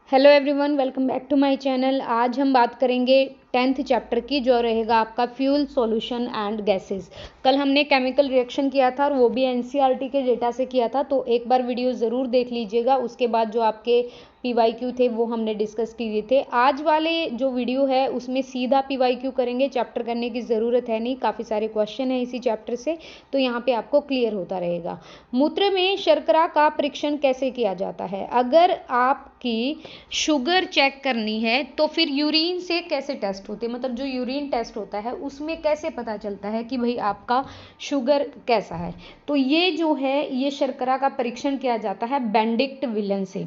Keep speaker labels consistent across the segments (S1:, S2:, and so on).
S1: Hello everyone, welcome back to my channel. आज हम बात करेंगे 10th चैप्टर की, जो रहेगा आपका फ्यूल सॉल्यूशन एंड गैसेस। कल हमने केमिकल रिएक्शन किया था और वो भी एनसीईआरटी के डेटा से किया था, तो एक बार वीडियो ज़रूर देख लीजिएगा। उसके बाद जो आपके पीवाईक्यू थे वो हमने डिस्कस किए थे। आज वाले जो वीडियो है उसमें सीधा पीवाईक्यू करेंगे, चैप्टर करने की ज़रूरत है नहीं, काफ़ी सारे क्वेश्चन हैं इसी चैप्टर से, तो यहाँ पे आपको क्लियर होता रहेगा। मूत्र में शर्करा का परीक्षण कैसे किया जाता है? अगर आपकी शुगर चेक करनी है तो फिर यूरिन से कैसे टेस्ट होते हैं, मतलब जो यूरिन टेस्ट होता है उसमें कैसे पता चलता है कि भाई आपका शुगर कैसा है? तो ये जो है ये शर्करा का परीक्षण किया जाता है बेनेडिक्ट विलन से।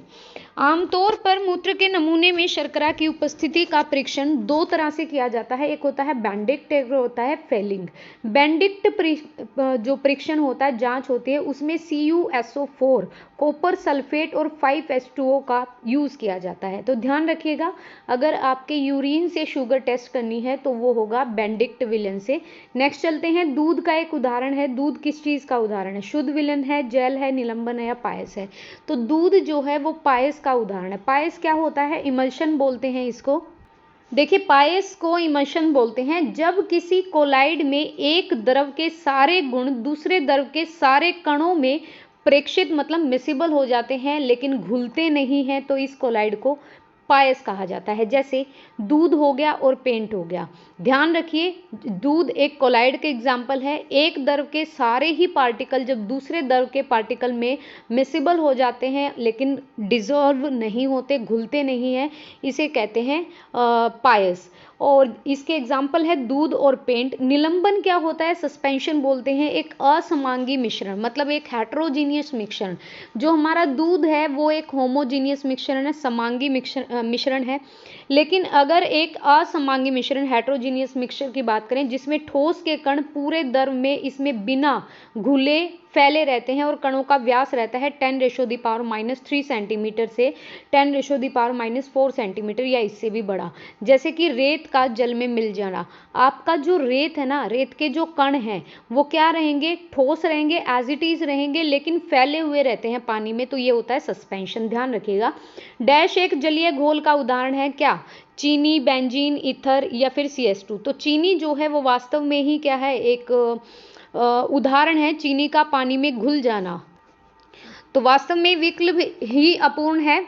S1: आमतौर पर मूत्र के नमूने में शर्करा की उपस्थिति का परीक्षण दो तरह से किया जाता है, एक होता है बेनेडिक्ट, एक होता है फेलिंग। बेनेडिक्ट जो परीक्षण होता है, जांच होती है, उसमें CuSO4 कॉपर सल्फेट और 5H2O का यूज़ किया जाता है। तो ध्यान रखिएगा, अगर आपके यूरिन से शुगर टेस्ट करनी है तो वो होगा बेनेडिक्ट विलन से। नेक्स्ट चलते हैं, दूध का एक उदाहरण है। दूध किस चीज़ का उदाहरण है? शुद्ध विलन है, जेल है, निलंबन है या पायस है? तो दूध जो है वो पायस का उदाहरण है। पायस क्या होता है? इमल्शन बोलते हैं इसको। देखिए, पायस को इमल्शन बोलते हैं जब किसी कोलाइड में एक द्रव के सारे गुण दूसरे द्रव के सारे कणों में प्रेक्षित, मतलब मिसिबल हो जाते हैं लेकिन घुलते नहीं हैं, तो इस कोलाइड को पायस कहा जाता है। जैसे दूध हो गया और पेंट हो गया। ध्यान रखिए, दूध एक कोलाइड के एग्जाम्पल है। एक द्रव के सारे ही पार्टिकल जब दूसरे द्रव के पार्टिकल में मिसिबल हो जाते हैं लेकिन डिजॉल्व नहीं होते, घुलते नहीं हैं, इसे कहते हैं पायस। और इसके एग्जाम्पल है दूध और पेंट। निलंबन क्या होता है? सस्पेंशन बोलते हैं एक असमांगी मिश्रण, मतलब एक हेट्रोजीनियस मिश्रण। जो हमारा दूध है वो एक होमोजीनियस मिश्रण है, समांगी मिश्रण है। लेकिन अगर एक असमांगी मिश्रण, हेट्रोजीनियस मिक्सचर की बात करें, जिसमें ठोस के कण पूरे द्रव में इसमें बिना घुले फैले रहते हैं और कणों का व्यास रहता है 10⁻³ सेंटीमीटर से 10⁻⁴ सेंटीमीटर या इससे भी बड़ा। जैसे कि रेत का जल में मिल जाना। आपका जो रेत है ना, रेत के जो कण हैं वो क्या रहेंगे? ठोस रहेंगे, एज इट इज रहेंगे, लेकिन फैले हुए रहते हैं पानी में, तो ये होता है सस्पेंशन। ध्यान रखिएगा। डैश एक जलीय घोल का उदाहरण है क्या? चीनी, बेंजीन, ईथर या फिर CS2। तो चीनी जो है वो वास्तव में ही क्या है? एक उदाहरण है चीनी का पानी में घुल जाना। तो वास्तव में विकल्प ही अपूर्ण है,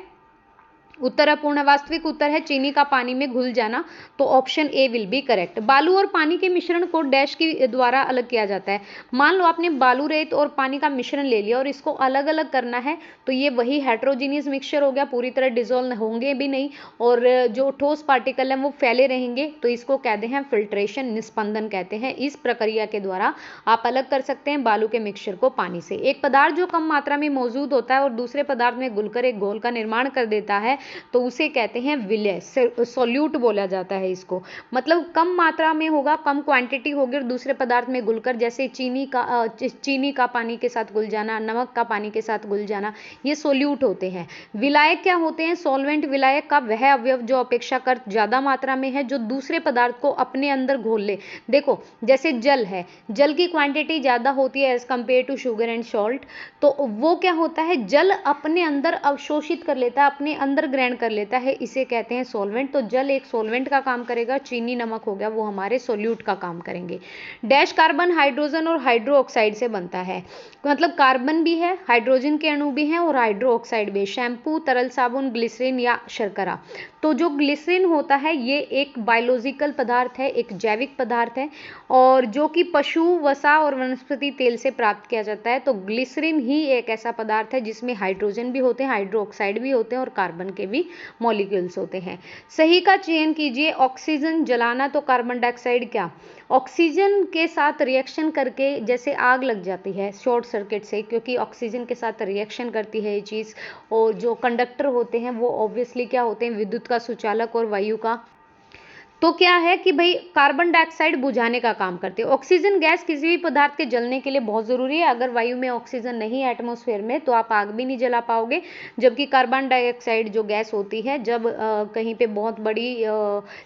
S1: उत्तर अपूर्ण है। वास्तविक उत्तर है चीनी का पानी में घुल जाना, तो option A will be correct. बालू और पानी के मिश्रण को डैश के द्वारा अलग किया जाता है। मान लो आपने बालू, रेत और पानी का मिश्रण ले लिया और इसको अलग अलग करना है, तो ये वही हेट्रोजीनियस मिक्सचर हो गया, पूरी तरह डिजोल्व होंगे भी नहीं और जो ठोस पार्टिकल है वो फैले रहेंगे, तो इसको कहते हैं फिल्ट्रेशन, निस्पंदन कहते हैं। इस प्रक्रिया के द्वारा आप अलग कर सकते हैं बालू के मिक्सचर को पानी से। एक पदार्थ जो कम मात्रा में मौजूद होता है और दूसरे पदार्थ में घुलकर एक घोल का निर्माण कर देता है, तो उसे कहते हैं विलय, सोल्यूट बोला जाता है इसको। मतलब कम मात्रा में होगा, कम क्वांटिटी होगी और दूसरे पदार्थ में घुलकर, जैसे चीनी का पानी के साथ घुल जाना, नमक का पानी के साथ घुल जाना, ये सोल्यूट होते हैं। विलायक क्या होते हैं? सॉल्वेंट विलायक का वह अवयव जो अपेक्षाकृत ज्यादा मात्रा में है, जो दूसरे पदार्थ को अपने अंदर घोल ले। देखो, जैसे जल है, जल की क्वांटिटी ज्यादा होती है as compare to sugar and salt, तो वो क्या होता है? जल अपने अंदर अवशोषित कर लेता है, अपने अंदर ग्रहण कर लेता है, इसे कहते हैं सॉल्वेंट। तो जल एक सॉल्वेंट का काम करेगा, चीनी, नमक हो गया, वो हमारे सोल्यूट का काम करेंगे। डैश कार्बन हाइड्रोजन और हाइड्रो ऑक्साइड से बनता है, मतलब कार्बन भी है, हाइड्रोजन के अणु भी हैं और हाइड्रो ऑक्साइड भी। शैम्पू, तरल साबुन, ग्लिसरीन या शर्करा। तो जो ग्लिसरीन होता है ये एक बायोलॉजिकल पदार्थ है, एक जैविक पदार्थ है, और जो कि पशु वसा और वनस्पति तेल से प्राप्त किया जाता है। तो ग्लिसरीन ही एक ऐसा पदार्थ है जिसमें हाइड्रोजन भी होते हैं, हाइड्रो ऑक्साइड भी होते हैं और कार्बन के भी मॉलिक्यूल्स होते हैं। सही का चयन कीजिए। ऑक्सीजन जलाना, तो कार्बन डाइऑक्साइड क्या? ऑक्सीजन के साथ रिएक्शन करके जैसे आग लग जाती है शॉर्ट सर्किट से, क्योंकि ऑक्सीजन के साथ रिएक्शन करती है ये चीज़, और जो कंडक्टर होते हैं वो ऑब्वियसली क्या होते हैं? विद्युत का सुचालक और वायु का तो क्या है कि भाई कार्बन डाइऑक्साइड बुझाने का काम करती है। ऑक्सीजन गैस किसी भी पदार्थ के जलने के लिए बहुत ज़रूरी है। अगर वायु में ऑक्सीजन नहीं है एटमॉस्फेयर में तो आप आग भी नहीं जला पाओगे, जबकि कार्बन डाइऑक्साइड जो गैस होती है जब कहीं पे बहुत बड़ी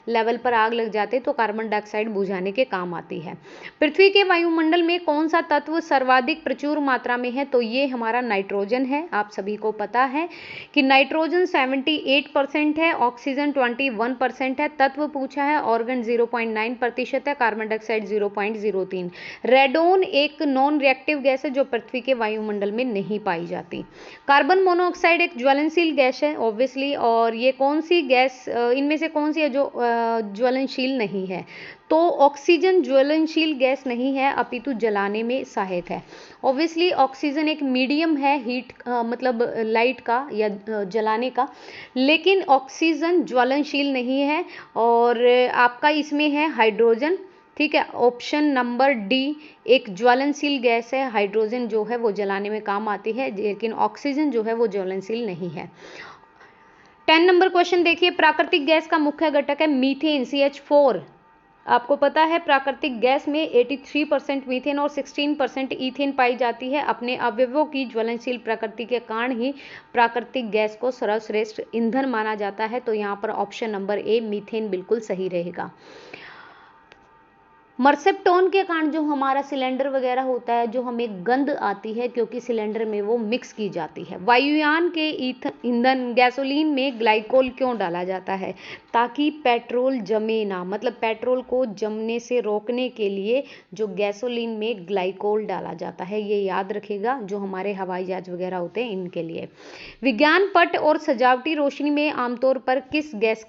S1: लेवल पर आग लग जाती है तो कार्बन डाइऑक्साइड बुझाने के काम आती है। पृथ्वी के वायुमंडल में कौन सा तत्व सर्वाधिक प्रचुर मात्रा में है, तो ये हमारा नाइट्रोजन है। आप सभी को पता है कि नाइट्रोजन 78% है, ऑक्सीजन 21% है। तत्व पूछा है, ऑर्गन 0.9% है, कार्बन डाइऑक्साइड 0.03। रेडोन एक नॉन रिएक्टिव गैस है जो पृथ्वी के वायुमंडल में नहीं पाई जाती। कार्बन मोनोऑक्साइड एक ज्वलनशील गैस है ऑब्वियसली, और ये कौन सी गैस इनमें से कौन सी है जो ज्वलनशील नहीं है, तो ऑक्सीजन ज्वलनशील गैस नहीं है अपितु जलाने में सहायक है। ऑब्वियसली ऑक्सीजन एक मीडियम है हीट मतलब लाइट का या जलाने का, लेकिन ऑक्सीजन ज्वलनशील नहीं है। और आपका इसमें है हाइड्रोजन, ठीक है, ऑप्शन नंबर डी एक ज्वलनशील गैस है। हाइड्रोजन जो है वो जलाने में काम आती है, लेकिन ऑक्सीजन जो है वो ज्वलनशील नहीं है। 10 नंबर क्वेश्चन देखिए, प्राकृतिक गैस का मुख्य घटक है मीथेन CH4। आपको पता है प्राकृतिक गैस में 83% मीथेन और 16% ईथेन पाई जाती है। अपने अवयवों की ज्वलनशील प्रकृति के कारण ही प्राकृतिक गैस को सर्वश्रेष्ठ ईंधन माना जाता है। तो यहाँ पर ऑप्शन नंबर ए मीथेन बिल्कुल सही रहेगा। मर्सेप्टोन के कारण जो हमारा सिलेंडर वगैरह होता है, जो हमें गंध आती है क्योंकि सिलेंडर में वो मिक्स की जाती है। वायुयान के ईंधन गैसोलीन में ग्लाइकोल क्यों डाला जाता है, ताकि पेट्रोल जमे ना, मतलब पेट्रोल को जमने से रोकने के लिए जो गैसोलीन में ग्लाइकोल डाला जाता है, ये याद रखेगा जो हमारे हवाई जहाज वगैरह होते हैं इनके लिए। विज्ञान पट और सजावटी रोशनी में आमतौर पर किस गैस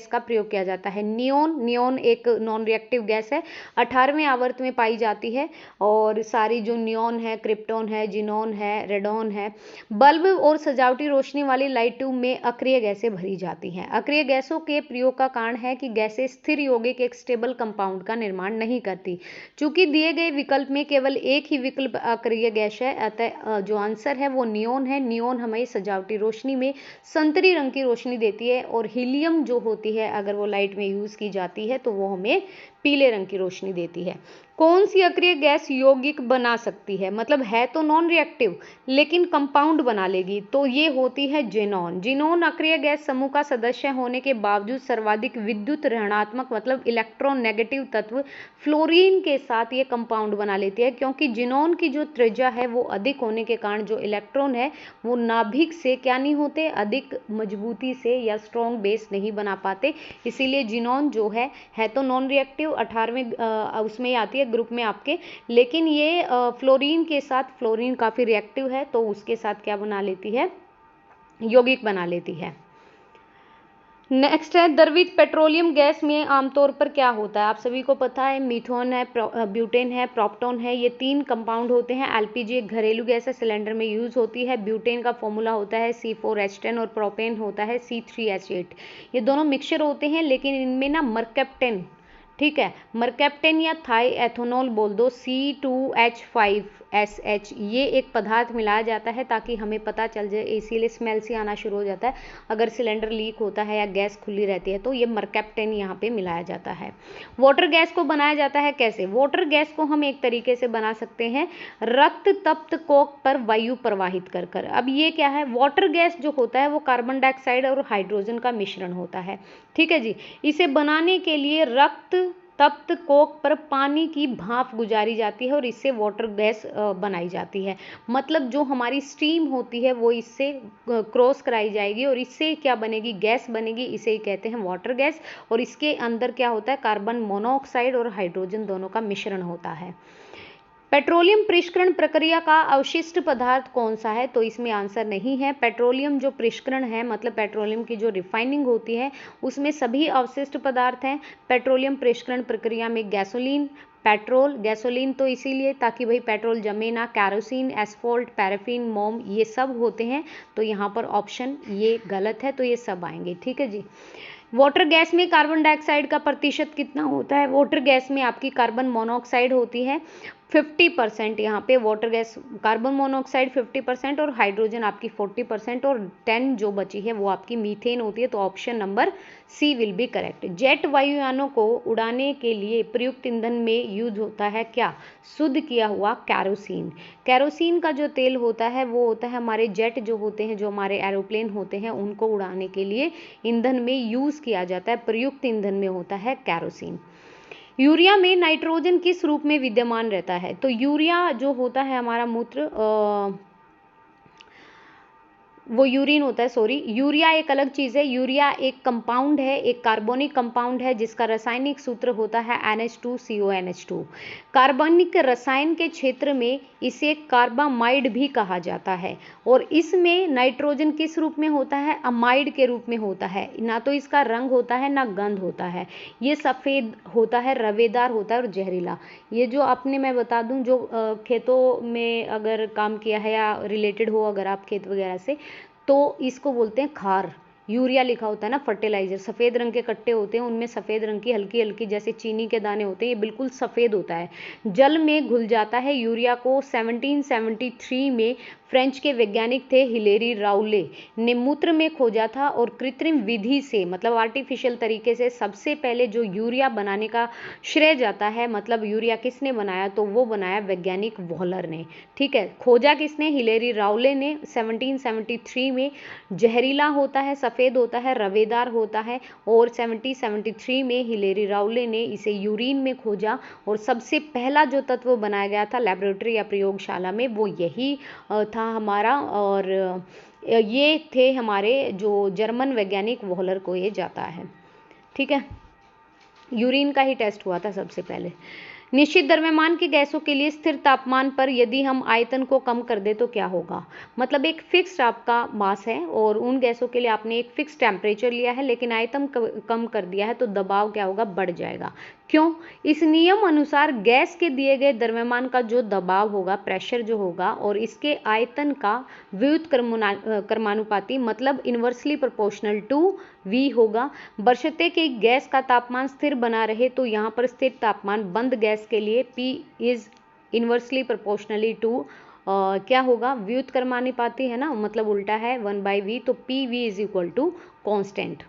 S1: का प्रयोग किया जाता है? नियोन एक नॉन रिएक्टिव गैस है, 18वें आवर्त में पाई जाती है। और सारी जो नियोन है, क्रिप्टॉन है, जिनोन है, रेडॉन है। बल्ब और सजावटी रोशनी वाली लाइट ट्यूब में अक्रिय गैसें भरी जाती हैं। अक्रिय गैसों के प्रयोग का कारण है कि गैसें स्थिर यौगिक एक स्टेबल कंपाउंड का निर्माण नहीं करती। चूंकि दिए गए विकल्प में केवल एक ही विकल्प अक्रिय गैस है, अतः जो आंसर है वो नियोन है। नियोन हमें सजावटी रोशनी में संतरी रंग की रोशनी देती है, और हीलियम जो होती है अगर वो लाइट में यूज की जाती है तो वो हमें पीले रंग की रोशनी देती है। कौन सी अक्रिय गैस यौगिक बना सकती है, मतलब है तो नॉन रिएक्टिव लेकिन कंपाउंड बना लेगी, तो ये होती है जिनोन। जिनोन अक्रिय गैस समूह का सदस्य होने के बावजूद सर्वाधिक विद्युत ऋणात्मक मतलब इलेक्ट्रोनेगेटिव तत्व फ्लोरीन के साथ ये कंपाउंड बना लेती है, क्योंकि जिनोन की जो त्रिज्या है वो अधिक होने के कारण जो इलेक्ट्रॉन है वो नाभिक से क्या नहीं होते, अधिक मजबूती से या स्ट्रॉन्ग बेस नहीं बना पाते। इसीलिए जिनोन जो है तो नॉन रिएक्टिव, 18वें उसमें आती है ग्रुप में आपके, लेकिन ये फ्लोरीन के साथ, फ्लोरीन काफी रिएक्टिव है तो उसके साथ क्या बना लेती है, यौगिक बना लेती है। नेक्स्ट है, द्रवित पेट्रोलियम गैस में आमतौर पर क्या होता है? आप सभी को पता है मीथेन है, ब्यूटेन है, प्रोपटॉन है, ये 3 कंपाउंड होते हैं। एलपीजी एक घरेलू गैस है, सिलेंडर में यूज होती है। ब्यूटेन का फॉर्मूला होता है C4H10 और प्रोपेन होता है C3H8। ये दोनों मिक्सचर होते हैं, लेकिन इनमें ना मरकैप्टेन, ठीक है, मरकैप्टेन या थाई एथेनॉल बोल दो, C2H5SH, ये एक पदार्थ मिलाया जाता है ताकि हमें पता चल जाए, इसीलिए स्मेल से आना शुरू हो जाता है अगर सिलेंडर लीक होता है या गैस खुली रहती है, तो ये मरकैप्टेन यहाँ पे मिलाया जाता है। वाटर गैस को बनाया जाता है कैसे? वाटर गैस को हम एक तरीके से बना सकते हैं रक्त तप्त कोक पर वायु प्रवाहित कर कर। अब ये क्या है, वाटर गैस जो होता है वो कार्बन डाइऑक्साइड और हाइड्रोजन का मिश्रण होता है, ठीक है जी। इसे बनाने के लिए रक्त तप्त कोक पर पानी की भाप गुजारी जाती है और इससे वाटर गैस बनाई जाती है। मतलब जो हमारी स्टीम होती है वो इससे क्रॉस कराई जाएगी और इससे क्या बनेगी, गैस बनेगी, इसे ही कहते हैं वाटर गैस। और इसके अंदर क्या होता है, कार्बन मोनोऑक्साइड और हाइड्रोजन दोनों का मिश्रण होता है। पेट्रोलियम परिष्करण प्रक्रिया का अवशिष्ट पदार्थ कौन सा है? तो इसमें आंसर नहीं है। पेट्रोलियम जो परिष्करण है, मतलब पेट्रोलियम की जो रिफाइनिंग होती है उसमें सभी अवशिष्ट पदार्थ हैं। पेट्रोलियम परिष्करण प्रक्रिया में गैसोलीन, पेट्रोल, गैसोलीन तो इसीलिए ताकि भाई पेट्रोल जमे ना, कैरोसिन, एस्फॉल्ट, पैराफिन, मोम, ये सब होते हैं। तो यहाँ पर ऑप्शन ये गलत है, तो ये सब आएंगे, ठीक है जी। वाटर गैस में कार्बन डाइऑक्साइड का प्रतिशत कितना होता है? वाटर गैस में आपकी कार्बन मोनोऑक्साइड होती है 50% यहाँ पे वाटर गैस, कार्बन मोनोऑक्साइड 50% और हाइड्रोजन आपकी 40% और 10 जो बची है वो आपकी मीथेन होती है। तो option number C will be correct. Jet वायुयानों को उड़ाने के लिए प्रयुक्त ईंधन में यूज होता है क्या? शुद्ध किया हुआ कैरोसिन। कैरोसिन का जो तेल होता है वो होता है हमारे जेट जो होते हैं, जो हमारे एरोप्लेन होते हैं, उनको उड़ाने के लिए ईंधन में यूज किया जाता है, प्रयुक्त ईंधन में होता है कैरोसिन। यूरिया में नाइट्रोजन किस रूप में विद्यमान रहता है? तो यूरिया जो होता है हमारा मूत्र, वो यूरिन होता है, सॉरी, यूरिया एक अलग चीज़ है। यूरिया एक कंपाउंड है, एक कार्बनिक कंपाउंड है जिसका रासायनिक सूत्र होता है NH2CONH2। कार्बनिक रसायन के क्षेत्र में इसे कार्बामाइड भी कहा जाता है और इसमें नाइट्रोजन किस रूप में होता है? अमाइड के रूप में होता है। ना तो इसका रंग होता है ना गंध होता है, ये सफ़ेद होता है, रवेदार होता है और जहरीला। ये जो आपने, मैं बता दूं, जो खेतों में अगर काम किया है या रिलेटेड हो अगर आप खेत वगैरह से, तो इसको बोलते हैं खार। यूरिया लिखा होता है ना, फर्टिलाइजर, सफ़ेद रंग के कट्टे होते हैं, उनमें सफ़ेद रंग की हल्की हल्की जैसे चीनी के दाने होते हैं, ये बिल्कुल सफ़ेद होता है, जल में घुल जाता है। यूरिया को 1773 में फ्रेंच के वैज्ञानिक थे हिलेरी राउले ने मूत्र में खोजा था और कृत्रिम विधि से, मतलब आर्टिफिशियल तरीके से सबसे पहले जो यूरिया बनाने का श्रेय जाता है, मतलब यूरिया किसने बनाया? तो वो बनाया वैज्ञानिक वॉलर ने। ठीक है, खोजा किसने? हिलेरी राउले ने 1773 में। जहरीला होता है, सफ़ेद होता है, रवेदार होता है और 1773 में हिलेरी राउले ने इसे यूरिन में खोजा और सबसे पहला जो तत्व बनाया गया था लेबोरेटरी या प्रयोगशाला में वो यही था हमारा, और ये थे हमारे जो जर्मन वैज्ञानिक वॉलर को ये जाता है। ठीक है, यूरिन का ही टेस्ट हुआ था सबसे पहले। निश्चित द्रव्यमान की गैसों के लिए स्थिर तापमान पर यदि हम आयतन को कम कर दें तो क्या होगा? मतलब एक फिक्स्ड आपका मास है और उन गैसों के लिए आपने एक फिक्स टेम्परेचर लिया है, लेकिन आयतन कम कर दिया है तो दबाव क्या होगा? बढ़ जाएगा। क्यों? इस नियम अनुसार गैस के दिए गए द्रव्यमान का जो दबाव होगा, प्रेशर जो होगा, और इसके आयतन का व्युत्क्रमानुपाती, मतलब इन्वर्सली प्रोपोर्शनल टू V होगा। बशर्ते कि गैस का तापमान स्थिर बना रहे तो यहाँ पर स्थिर तापमान बंद गैस के लिए P is inversely proportionally to क्या होगा? व्युत्क्रमानुपाती है ना, मतलब उल्टा है 1/V, तो PV is equal to constant.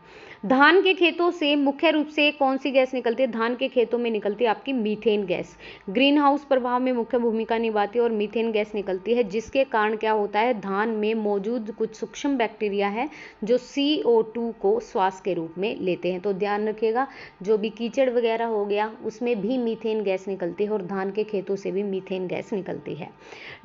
S1: धान के खेतों से मुख्य रूप से कौन सी गैस निकलती है? धान के खेतों में निकलती है आपकी मीथेन गैस। ग्रीन हाउस प्रभाव में मुख्य भूमिका निभाती है और मीथेन गैस निकलती है, जिसके कारण क्या होता है? धान में मौजूद कुछ सूक्ष्म बैक्टीरिया है जो CO2 को श्वास के रूप में लेते हैं। तो ध्यान रखिएगा, जो भी कीचड़ वगैरह हो गया उसमें भी मीथेन गैस निकलती है और धान के खेतों से भी मीथेन गैस निकलती है।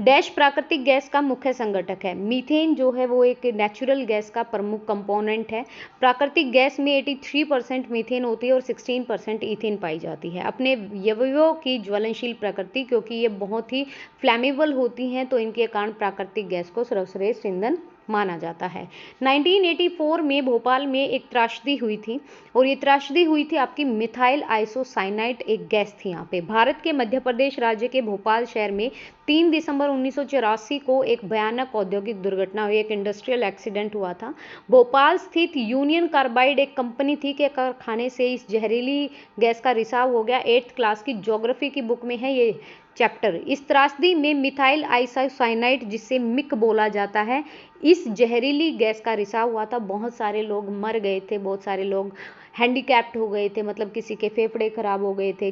S1: डैश प्राकृतिक गैस का मुख्य संघटक है। मीथेन जो है वो एक नेचुरल गैस का प्रमुख कंपोनेंट है। प्राकृतिक गैस में 83% मीथेन होती है और 16% ईथेन पाई जाती है। अपने यौगिकों की ज्वलनशील प्रकृति, क्योंकि ये बहुत ही फ्लैमेबल होती हैं, तो इनके कारण प्राकृतिक गैस को सर्वश्रेष्ठ ईंधन माना जाता है। 1984 में भोपाल में एक त्रासदी हुई थी और ये त्रासदी हुई थी आपकी मिथाइल आइसोसाइनाइट एक गैस थी यहाँ पे। भारत के मध्य प्रदेश राज्य के भोपाल शहर में 3 दिसंबर 1984 को एक भयानक औद्योगिक दुर्घटना हुई, एक इंडस्ट्रियल एक्सीडेंट हुआ था। भोपाल स्थित यूनियन कार्बाइड एक कंपनी थी के कारखाने से इस जहरीली गैस का रिसाव हो गया। 8th क्लास की ज्योग्राफी की बुक में है ये चैप्टर। इस त्रासदी में मिथाइल आइसोसाइनाइट, जिसे मिक बोला जाता है, इस जहरीली गैस का रिसाव हुआ था। बहुत सारे लोग मर गए थे, बहुत सारे लोग हैंडीकैप्ड हो गए थे, मतलब किसी के फेफड़े खराब हो गए थे,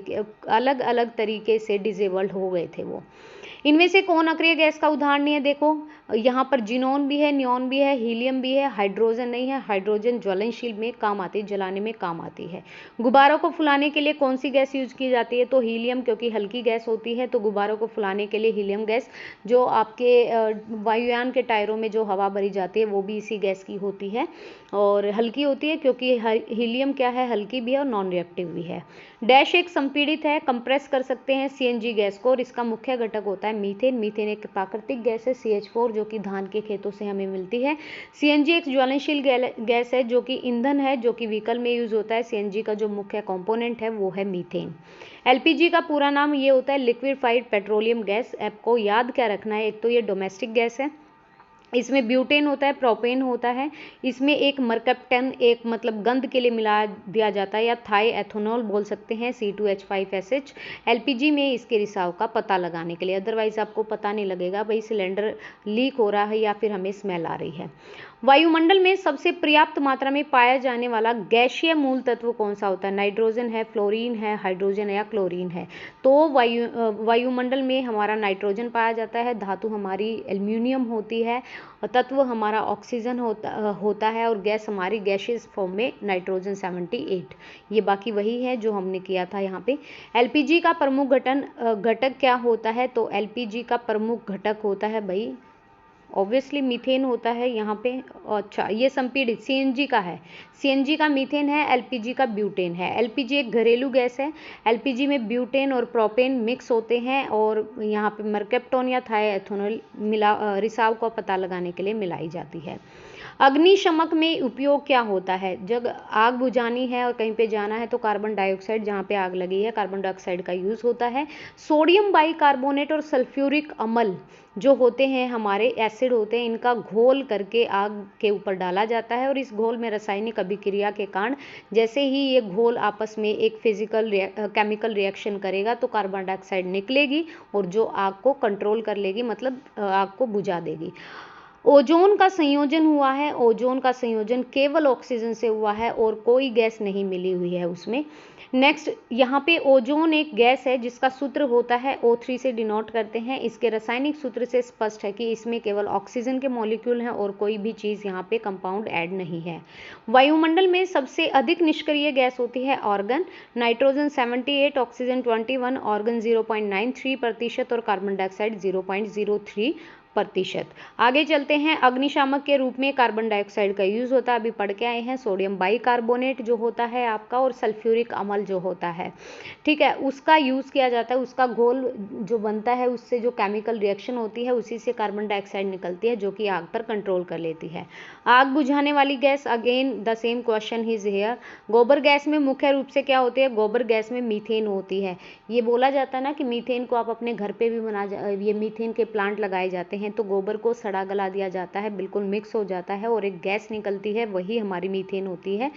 S1: अलग अलग तरीके से डिसेबल्ड हो गए थे वो। इनमें से कौन अक्रिय गैस का उदाहरण है? देखो यहाँ पर जिनोन भी है, नियॉन भी है, हीलियम भी है, हाइड्रोजन नहीं है। हाइड्रोजन ज्वलनशील में काम आती है, जलाने में काम आती है। गुब्बारों को फुलाने के लिए कौन सी गैस यूज की जाती है? तो हीलियम, क्योंकि हल्की गैस होती है, तो गुब्बारों को फुलाने के लिए हीलियम गैस, जो आपके वायुयान के टायरों में जो हवा भरी जाती है वो भी इसी गैस की होती है और हल्की होती है, क्योंकि हीलियम क्या है? हल्की भी है और नॉन रिएक्टिव भी है। डैश एक संपीड़ित है, कंप्रेस कर सकते हैं CNG गैस को और इसका मुख्य घटक होता है मीथेन। मीथेन एक प्राकृतिक गैस है CH4 जो कि धान के खेतों से हमें मिलती है। CNG एक ज्वलनशील गैस है जो कि ईंधन है, जो कि व्हीकल में यूज होता है। CNG का जो मुख्य कंपोनेंट है वो है मीथेन। LPG का पूरा नाम ये होता है लिक्विफाइड पेट्रोलियम गैस। आपको याद क्या रखना है? एक तो ये डोमेस्टिक गैस है, इसमें ब्यूटेन होता है, प्रोपेन होता है, इसमें एक मरकप्टन एक मतलब गंध के लिए मिला दिया जाता है, या थाई एथेनॉल बोल सकते हैं, C2H5SH। एलपीजी में इसके रिसाव का पता लगाने के लिए, अदरवाइज आपको पता नहीं लगेगा भाई सिलेंडर लीक हो रहा है या फिर हमें स्मेल आ रही है। वायुमंडल में सबसे पर्याप्त मात्रा में पाया जाने वाला गैसीय मूल तत्व कौन सा होता है? नाइट्रोजन है, फ्लोरीन है, हाइड्रोजन है या क्लोरीन है? तो वायुमंडल में हमारा नाइट्रोजन पाया जाता है, धातु हमारी एल्यूमिनियम होती है, तत्व हमारा ऑक्सीजन होता है, और गैस हमारी गैसियस फॉर्म में नाइट्रोजन 78। ये बाकी वही है जो हमने किया था यहाँ पे। एलपीजी का प्रमुख घटक क्या होता है? तो एलपीजी का प्रमुख घटक होता है भाई ऑब्वियसली मीथेन होता है यहाँ पे। अच्छा, ये संपीड़ित सीएनजी का है, सीएनजी का मीथेन है, एलपीजी का ब्यूटेन है। एलपीजी एक घरेलू गैस है, एलपीजी में ब्यूटेन और प्रोपेन मिक्स होते हैं, और यहाँ पे मरकप्टन या थाई एथेनॉल रिसाव का पता लगाने के लिए मिलाई जाती है। अग्निशमक में उपयोग क्या होता है? जब आग बुझानी है और कहीं पे जाना है तो कार्बन डाइऑक्साइड, जहाँ पे आग लगी है कार्बन डाइऑक्साइड का यूज़ होता है। सोडियम बाइकार्बोनेट और सल्फ्यूरिक अम्ल जो होते हैं हमारे एसिड होते हैं, इनका घोल करके आग के ऊपर डाला जाता है, और इस घोल में रासायनिक अभिक्रिया के कारण जैसे ही ये घोल आपस में एक केमिकल रिएक्शन करेगा तो कार्बन डाइऑक्साइड निकलेगी, और जो आग को कंट्रोल कर लेगी, मतलब आग को बुझा देगी। ओजोन का संयोजन हुआ है, ओजोन का संयोजन केवल ऑक्सीजन से हुआ है और कोई गैस नहीं मिली हुई है उसमें। नेक्स्ट, यहाँ पे ओजोन एक गैस है जिसका सूत्र होता है O3 से डिनोट करते हैं। इसके रासायनिक सूत्र से स्पष्ट है कि इसमें केवल ऑक्सीजन के मॉलिक्यूल हैं और कोई भी चीज़ यहाँ पे कंपाउंड ऐड नहीं है। वायुमंडल में सबसे अधिक निष्क्रिय गैस होती है ऑर्गन, नाइट्रोजन 78, ऑक्सीजन 21, ऑर्गन 0.93% और कार्बन डाइऑक्साइड 0.03%। आगे चलते हैं। अग्निशामक के रूप में कार्बन डाइऑक्साइड का यूज होता है, अभी पढ़ के आए हैं। सोडियम बाइकार्बोनेट जो होता है आपका, और सल्फ्यूरिक अम्ल जो होता है, ठीक है, उसका यूज किया जाता है। उसका घोल जो बनता है उससे जो केमिकल रिएक्शन होती है उसी से कार्बन डाइऑक्साइड निकलती है जो कि आग पर कंट्रोल कर लेती है। आग बुझाने वाली gas, again the same question is here. गोबर गैस में मुख्य रूप से क्या होती है? गोबर गैस में मीथेन होती है। ये बोला जाता है ना कि मीथेन को आप अपने घर पे भी ये मीथेन के प्लांट लगाए जाते हैं, तो गोबर को सड़ा गला दिया जाता है, बिल्कुल मिक्स हो जाता है और एक गैस निकलती है, वही हमारी मीथेन होती है।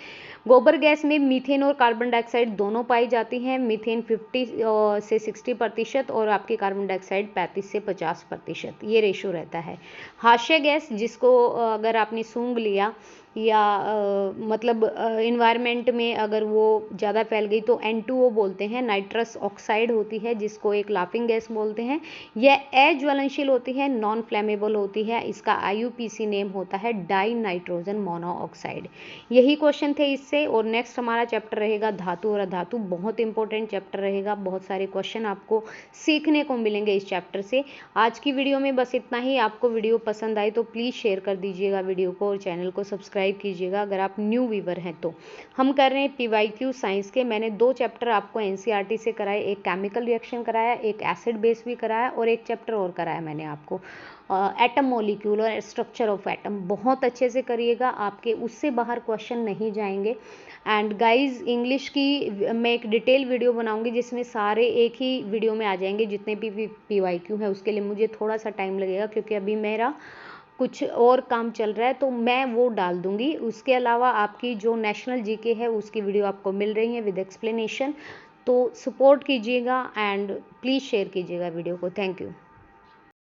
S1: गोबर गैस में मीथेन और कार्बन डाइऑक्साइड दोनों पाई जाती हैं। मीथेन 50 से 60% और आपकी कार्बन डाइऑक्साइड 35 से 50%, ये रेशो रहता है। हास्य गैस, जिसको अगर आपने सूंघ लिया या मतलब इन्वायरमेंट में अगर वो ज़्यादा फैल गई तो N2O बोलते हैं। नाइट्रस ऑक्साइड होती है जिसको एक लाफिंग गैस बोलते हैं। यह अज्वलनशील होती है, नॉन फ्लेमेबल होती है। इसका IUPAC नेम होता है डाई नाइट्रोजन मोनोऑक्साइड। यही क्वेश्चन थे इससे। और नेक्स्ट हमारा चैप्टर रहेगा धातु और अधातु, बहुत इंपॉर्टेंट चैप्टर रहेगा, बहुत सारे क्वेश्चन आपको सीखने को मिलेंगे इस चैप्टर से। आज की वीडियो में बस इतना ही। आपको वीडियो पसंद आई तो प्लीज़ शेयर कर दीजिएगा वीडियो को और चैनल को सब्सक्राइब कीजिएगा अगर आप न्यू व्यूअर हैं तो। हम कर रहे हैं PYQ साइंस के। मैंने 2 चैप्टर आपको NCERT से कराए, एक केमिकल रिएक्शन कराया, एक एसिड बेस भी कराया, और एक चैप्टर और कराया मैंने आपको एटम मॉलिक्यूल और स्ट्रक्चर ऑफ एटम। बहुत अच्छे से करिएगा, आपके उससे बाहर क्वेश्चन नहीं जाएंगे। एंड गाइज, इंग्लिश की मैं एक डिटेल वीडियो बनाऊंगी जिसमें सारे एक ही वीडियो में आ जाएंगे जितने भी PYQ है। उसके लिए मुझे थोड़ा सा टाइम लगेगा क्योंकि अभी मेरा कुछ और काम चल रहा है, तो मैं वो डाल दूंगी। उसके अलावा आपकी जो नेशनल GK है उसकी वीडियो आपको मिल रही है विद एक्सप्लेनेशन। तो सपोर्ट कीजिएगा एंड प्लीज़ शेयर कीजिएगा वीडियो को। Thank you.